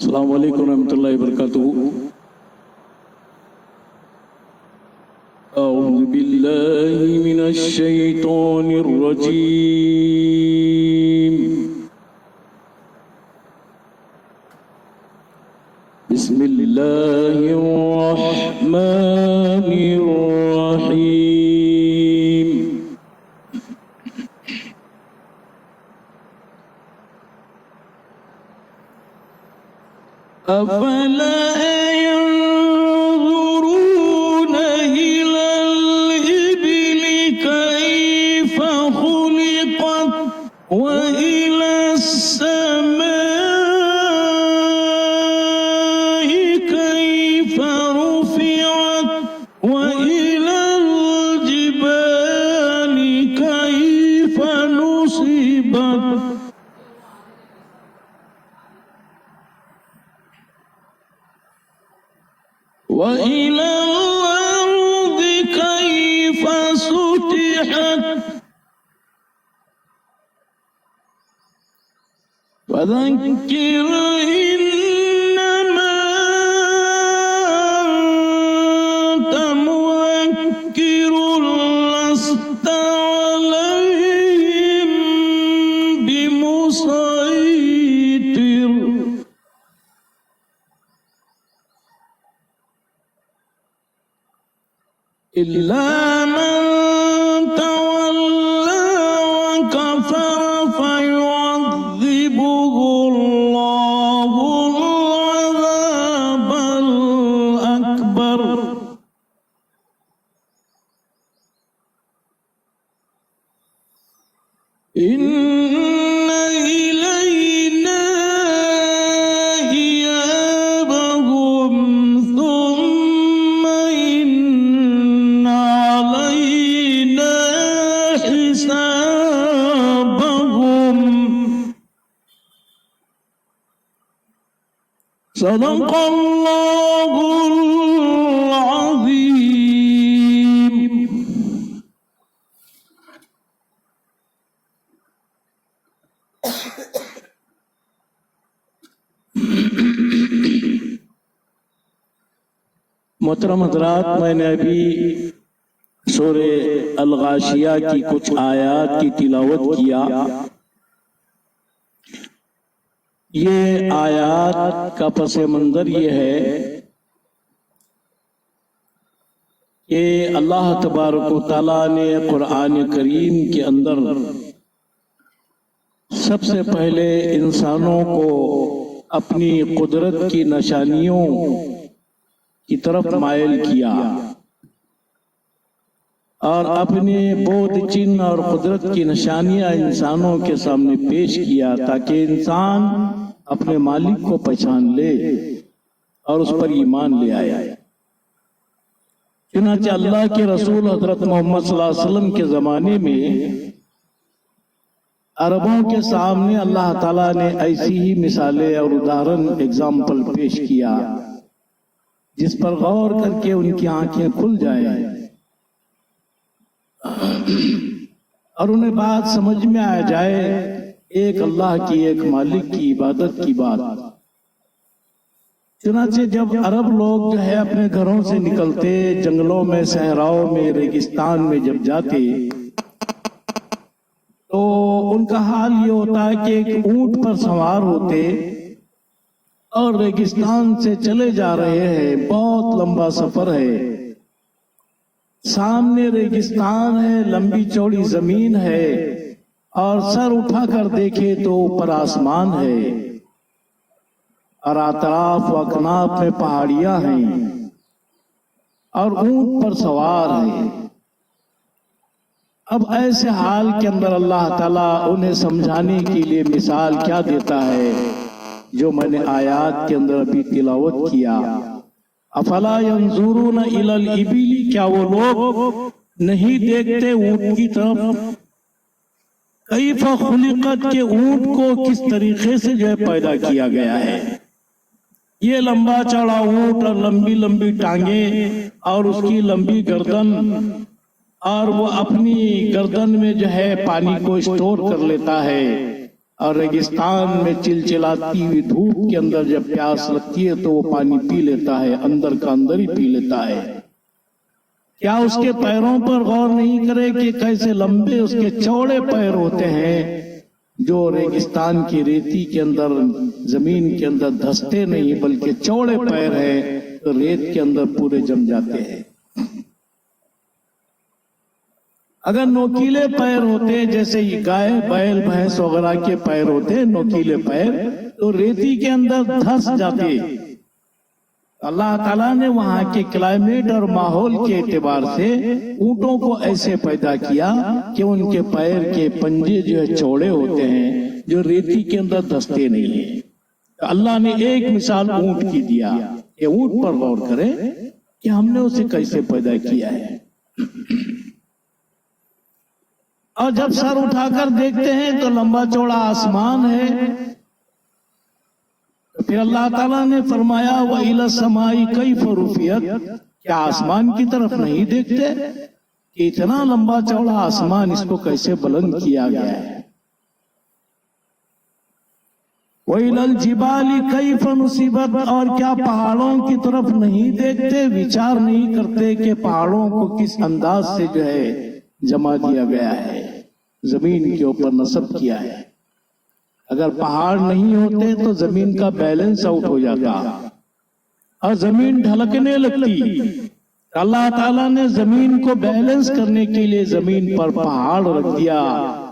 السلام علیکم ورحمۃ اللہ وبرکاتہ۔ اعوذ باللہ من الشیطان الرجیم، بسم اللہ الرحمن الرحیم۔ افلا ينظرون إلى الإبل كيف خلقت وإلى السماء كيف رفعت وإلى الجبال كيف نصبت وإلى الأرض كيف سطحت فذكر إنما أنت مذكر لست عليهم بمسيطر إلا من تولى وكفر فيعذبه الله العذاب الأكبر إن إلينا إيابهم ثم إن علينا حسابهم صدق الله العظيم۔ محترم حضرات، میں نے ابھی سورہ الغاشیہ کی کچھ آیات کی تلاوت کیا۔ یہ آیات کا پس منظر یہ ہے کہ اللہ تبارک و تعالیٰ نے قرآن کریم کے اندر سب سے پہلے انسانوں کو اپنی قدرت کی نشانیوں کی طرف مائل کیا اور اپنے بود چن اور قدرت کی نشانیاں انسانوں کے سامنے پیش کیا تاکہ انسان اپنے مالک کو پہچان لے اور اس پر ایمان لے آیا۔ چنانچہ اللہ کے رسول حضرت محمد صلی اللہ علیہ وسلم کے زمانے میں عربوں کے سامنے اللہ تعالیٰ نے ایسی ہی مثالیں اور ادھارن ایگزامپل پیش کیا جس پر غور کر کے ان کی آنکھیں کھل جائیں اور انہیں بات سمجھ میں آ جائے ایک اللہ کی، ایک مالک کی عبادت کی بات۔ چنانچہ جب عرب لوگ جو ہے اپنے گھروں سے نکلتے، جنگلوں میں، صحراؤں میں، ریگستان میں جب جاتے تو ان کا حال یہ ہوتا ہے کہ ایک اونٹ پر سوار ہوتے اور ریگستان سے چلے جا رہے ہیں، بہت لمبا سفر ہے، سامنے ریگستان ہے، لمبی چوڑی زمین ہے اور سر اٹھا کر دیکھے تو اوپر آسمان ہے اور اطراف و اکناف میں پہاڑیاں ہیں اور اونٹ پر سوار ہے۔ اب ایسے حال کے اندر اللہ تعالیٰ انہیں سمجھانے کے لیے مثال کیا دیتا ہے جو میں نے آیات کے اندر ابھی تلاوت کیا۔ افلا ينظرون الى الابل، کیا وہ لوگ نہیں دیکھتے اونٹ کی طرف؟ کیف خلقت، کے اونٹ کو کس طریقے سے جو ہے پیدا کیا گیا ہے۔ یہ لمبا چوڑا اونٹ اور لمبی لمبی ٹانگیں اور اس کی لمبی گردن، اور وہ اپنی گردن میں جو ہے پانی کو اسٹور کر لیتا ہے اور ریگستان میں چلچلاتی ہوئی دھوپ کے اندر جب پیاس لگتی ہے تو وہ پانی پی لیتا ہے، اندر کا اندر ہی پی لیتا ہے۔ کیا اس کے پیروں پر غور نہیں کرے کہ کیسے لمبے اس کے چوڑے پیر ہوتے ہیں جو ریگستان کی ریتی کے اندر، زمین کے اندر دھستے نہیں بلکہ چوڑے پیر ہیں تو ریت کے اندر پورے جم جاتے ہیں۔ اگر نوکیلے پیر ہوتے جیسے یہ گائے بیل بھینس وغیرہ کے پیر ہوتے نوکیلے پیر تو ریتی کے اندر دھس جاتے۔ اللہ تعالیٰ نے وہاں کے کلائمیٹ اور ماحول کے اعتبار سے اونٹوں کو ایسے پیدا کیا کہ ان کے پیر کے پنجے جو ہے چوڑے ہوتے ہیں جو ریتی کے اندر دھستے نہیں ہیں۔ اللہ نے ایک مثال اونٹ کی دیا کہ اونٹ پر غور کرے کہ ہم نے اسے کیسے پیدا کیا ہے۔ اور جب سر اٹھا کر دیکھتے ہیں تو لمبا چوڑا آسمان ہے۔ پھر اللہ تعالیٰ نے فرمایا وَإِلَى السَّمَاءِ كَيْفَ رُفِعَتْ، کیا آسمان کی طرف نہیں دیکھتے کہ اتنا لمبا چوڑا آسمان، اس کو کیسے بلند کیا گیا ہے۔ وَإِلَى الْجِبَالِ كَيْفَ نُصِبَتْ، اور کیا پہاڑوں کی طرف نہیں دیکھتے، وچار نہیں کرتے کہ پہاڑوں کو کس انداز سے جو ہے جمع دیا گیا ہے، زمین کے اوپر نصب کیا ہے۔ اگر پہاڑ نہیں ہوتے تو زمین کا بیلنس آؤٹ ہو جاتا اور زمین ڈھلکنے لگتی۔ اللہ تعالیٰ نے زمین کو بیلنس کرنے کے لیے زمین پر پہاڑ رکھ دیا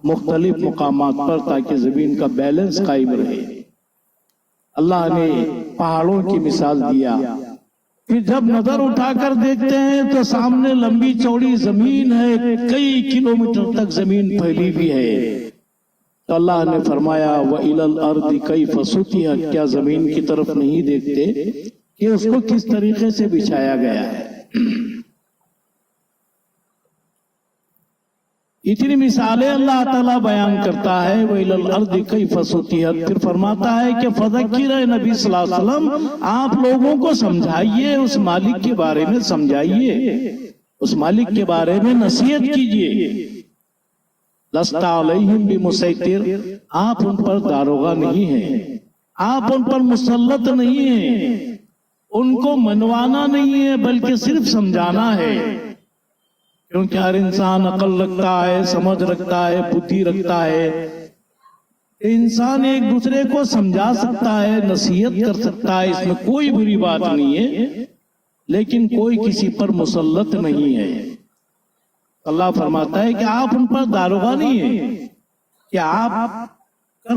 مختلف مقامات پر تاکہ زمین کا بیلنس قائم رہے۔ اللہ نے پہاڑوں کی مثال دیا۔ پھر جب نظر اٹھا کر دیکھتے ہیں تو سامنے لمبی چوڑی زمین ہے، کئی کلومیٹر تک زمین پھیلی بھی ہے۔ تو اللہ نے فرمایا وَإِلَى الْأَرْضِ كَيْفَ سُطِحَتْ، کیا زمین کی طرف نہیں دیکھتے کہ اس کو کس طریقے سے بچھایا گیا ہے۔ اتنی مثالیں اللہ تعالیٰ بیان کرتا ہے وَإِلَى الْأَرْضِ كَيْفَ سُطِحَتْ، پھر فرماتا ہے کہ فَذَكِّرْ، اے نبی صلی اللہ علیہ وسلم آپ لوگوں کو سمجھائیے، اس مالک کے بارے میں سمجھائیے، اس مالک کے بارے میں نصیحت کیجیے۔ لَسْتَ عَلَيْهِمْ بِمُسَيْطِرٍ، آپ ان پر داروغہ نہیں ہیں، آپ ان پر مسلط نہیں ہیں، ان کو منوانا نہیں ہے بلکہ صرف سمجھانا ہے، کیونکہ ہر انسان عقل رکھتا ہے، سمجھ رکھتا ہے، بدھی رکھتا ہے۔ انسان ایک دوسرے کو سمجھا سکتا ہے، نصیحت کر سکتا ہے، اس میں کوئی بری بات نہیں ہے، لیکن کوئی کسی پر مسلط نہیں ہے۔ اللہ فرماتا ہے کہ آپ ان پر داروغہ نہیں ہیں، کہ آپ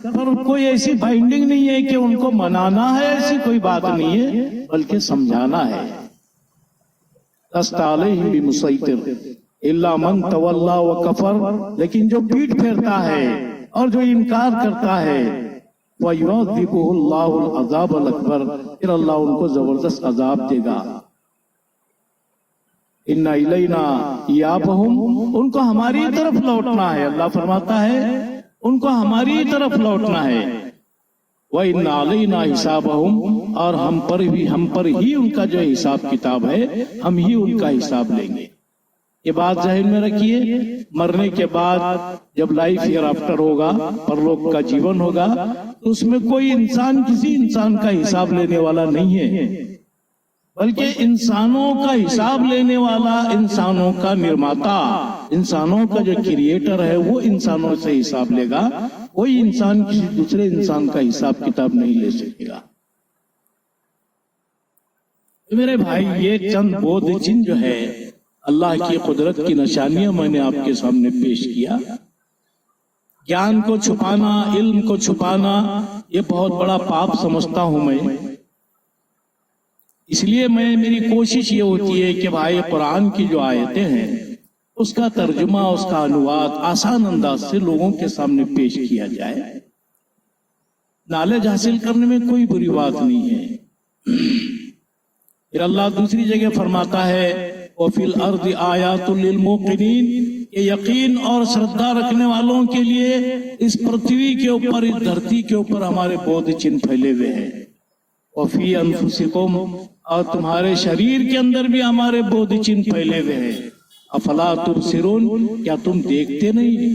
پر کوئی ایسی بائنڈنگ نہیں ہے کہ ان کو منانا ہے، ایسی کوئی بات نہیں ہے بلکہ سمجھانا ہے۔ لَسْتَ عَلَيْهِمْ بِمُسَيْطِرٍ إِلَّا مَنْ تَوَلَّى وَكَفَرَ، لیکن جو پیٹھ پھیرتا ہے اور جو انکار کرتا ہے وَيُعَذِّبُهُ اللَّهُ الْعَذَابَ الْأَكْبَرَ، پھر اللہ ان کو زبردست عذاب دے گا۔ اِنَّ إِلَيْنَا إِيَابَهُمْ، ان کو ہماری طرف لوٹنا ہے۔ اللہ فرماتا ہے ان کو ہماری طرف لوٹنا ہے۔ وَإِنَّ عَلَيْنَا حِسَابَهُمْ، اور ہم پر ہی ان کا جو حساب کتاب ہے، ہم ہی ان کا حساب لیں گے۔ یہ بات ذہن میں رکھیے، مرنے کے بعد جب لائف ہیئر آفٹر ہوگا، پرلوک کا جیون ہوگا، تو اس میں کوئی انسان کسی انسان کا حساب لینے والا نہیں ہے، بلکہ انسانوں کا حساب لینے والا، انسانوں کا نرماتا، انسانوں کا جو کریٹر ہے وہ انسانوں سے حساب لے گا۔ کوئی انسان کسی دوسرے انسان کا حساب کتاب نہیں لے سکے گا۔ میرے بھائی، یہ چند بودھ چن جو ہے اللہ کی قدرت کی نشانیاں میں نے آپ کے سامنے پیش کیا۔ گیان کو چھپانا، علم کو چھپانا، یہ بہت بڑا پاپ سمجھتا ہوں میں۔ اس لیے میری کوشش یہ ہوتی ہے کہ بھائی قرآن کی جو آیتیں ہیں اس کا ترجمہ، اس کا انواد آسان انداز سے لوگوں کے سامنے پیش کیا جائے۔ نالج حاصل کرنے میں کوئی بری بات نہیں ہے۔ پھر اللہ دوسری جگہ فرماتا ہے وَفِي الْأَرْضِ آيَاتٌ لِّلْمُوقِنِينَ، کہ یقین اور شردھا رکھنے والوں کے لیے اس پرتھوی کے اوپر، اس دھرتی کے اوپر ہمارے بودھ چن پھیلے ہوئے ہیں۔ وَفِي أَنفُسِكُمْ، اور تمہارے شریر کے اندر بھی ہمارے بودھ چن پھیلے ہوئے ہیں۔ افلا تبصرون، کیا تم دیکھتے نہیں؟